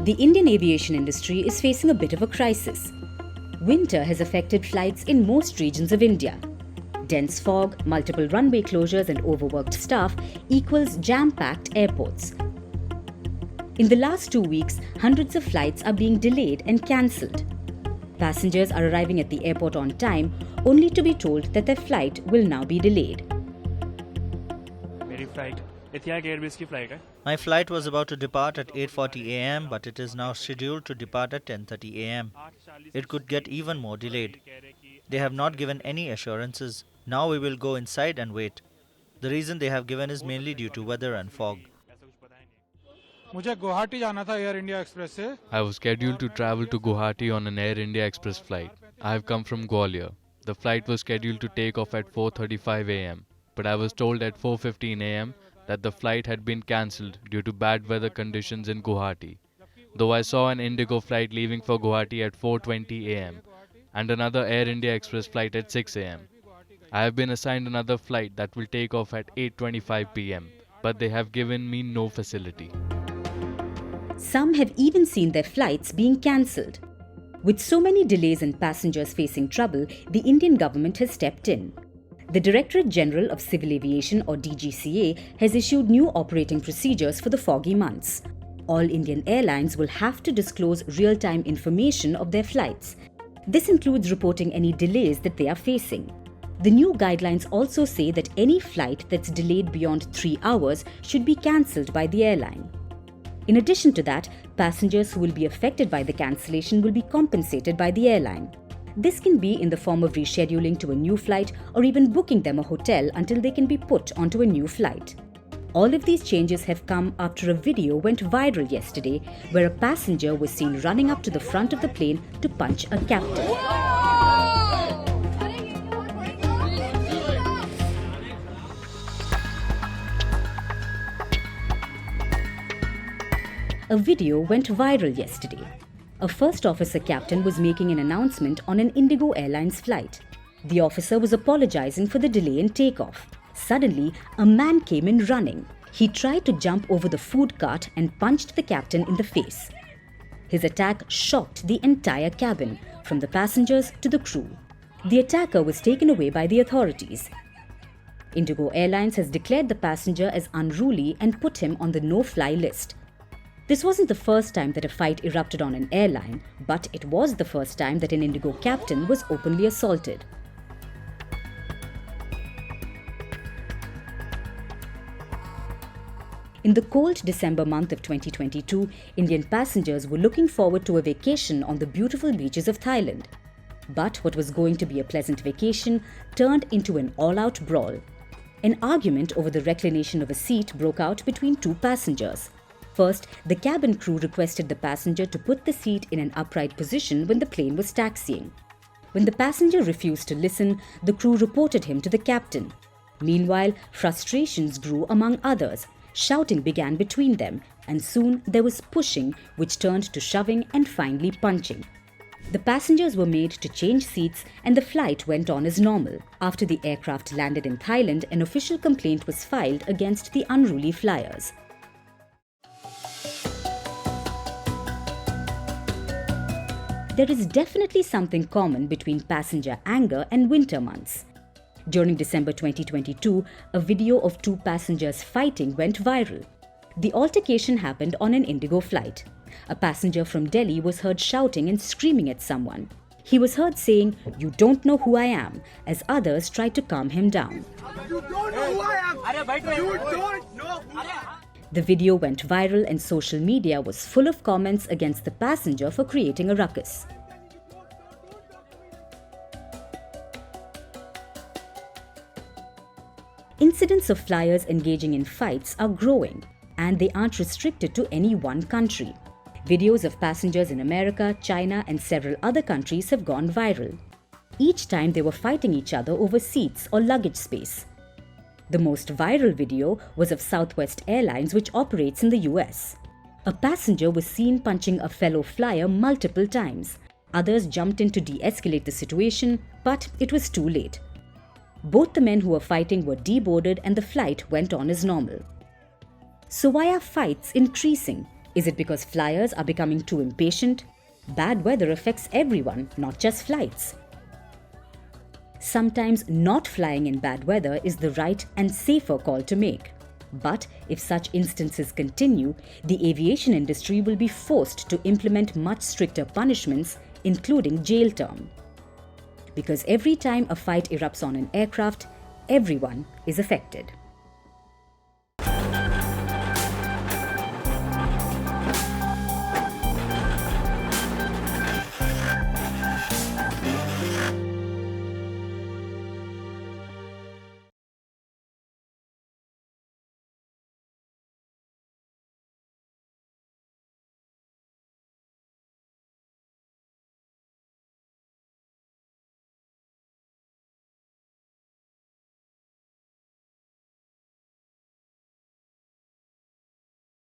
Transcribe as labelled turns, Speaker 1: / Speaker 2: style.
Speaker 1: The Indian aviation industry is facing a bit of a crisis. Winter has affected flights in most regions of India. Dense fog, multiple runway closures and overworked staff equals jam-packed airports. In the last 2 weeks, hundreds of flights are being delayed and cancelled. Passengers are arriving at the airport on time, only to be told that their flight will now be delayed.
Speaker 2: My flight was about to depart at 8:40 a.m. but it is now scheduled to depart at 10:30 a.m. It could get even more delayed. They have not given any assurances. Now we will go inside and wait. The reason they have given is mainly due to weather and fog.
Speaker 3: I was scheduled to travel to Guwahati on an Air India Express flight. I have come from Gwalior. The flight was scheduled to take off at 4:35 a.m. but I was told at 4:15 a.m. that the flight had been cancelled due to bad weather conditions in Guwahati. Though I saw an Indigo flight leaving for Guwahati at 4:20 a.m. and another Air India Express flight at 6 a.m. I have been assigned another flight that will take off at 8:25 p.m. but they have given me no facility.
Speaker 1: Some have even seen their flights being cancelled. With so many delays and passengers facing trouble, the Indian government has stepped in. The Directorate General of Civil Aviation or DGCA has issued new operating procedures for the foggy months. All Indian airlines will have to disclose real-time information of their flights. This includes reporting any delays that they are facing. The new guidelines also say that any flight that's delayed beyond 3 hours should be cancelled by the airline. In addition to that, passengers who will be affected by the cancellation will be compensated by the airline. This can be in the form of rescheduling to a new flight or even booking them a hotel until they can be put onto a new flight. All of these changes have come after a video went viral yesterday where a passenger was seen running up to the front of the plane to punch a captain. A video went viral yesterday. A first officer captain was making an announcement on an Indigo Airlines flight. The officer was apologizing for the delay in takeoff. Suddenly, a man came in running. He tried to jump over the food cart and punched the captain in the face. His attack shocked the entire cabin, from the passengers to the crew. The attacker was taken away by the authorities. Indigo Airlines has declared the passenger as unruly and put him on the no-fly list. This wasn't the first time that a fight erupted on an airline, but it was the first time that an Indigo captain was openly assaulted. In the cold December month of 2022, Indian passengers were looking forward to a vacation on the beautiful beaches of Thailand. But what was going to be a pleasant vacation turned into an all-out brawl. An argument over the reclination of a seat broke out between two passengers. First, the cabin crew requested the passenger to put the seat in an upright position when the plane was taxiing. When the passenger refused to listen, the crew reported him to the captain. Meanwhile, frustrations grew among others. Shouting began between them, and soon there was pushing, which turned to shoving and finally punching. The passengers were made to change seats and the flight went on as normal. After the aircraft landed in Thailand, an official complaint was filed against the unruly flyers. There is definitely something common between passenger anger and winter months. During December 2022, a video of two passengers fighting went viral. The altercation happened on an Indigo flight. A passenger from Delhi was heard shouting and screaming at someone. He was heard saying, "You don't know who I am," as others tried to calm him down.
Speaker 4: You don't know who I am! You don't know who I am!
Speaker 1: The video went viral and social media was full of comments against the passenger for creating a ruckus. Incidents of flyers engaging in fights are growing, and they aren't restricted to any one country. Videos of passengers in America, China, and several other countries have gone viral. Each time they were fighting each other over seats or luggage space. The most viral video was of Southwest Airlines, which operates in the US. A passenger was seen punching a fellow flyer multiple times. Others jumped in to de-escalate the situation, but it was too late. Both the men who were fighting were deboarded and the flight went on as normal. So why are fights increasing? Is it because flyers are becoming too impatient? Bad weather affects everyone, not just flights. Sometimes not flying in bad weather is the right and safer call to make. But if such instances continue, the aviation industry will be forced to implement much stricter punishments, including jail term. Because every time a fight erupts on an aircraft, everyone is affected.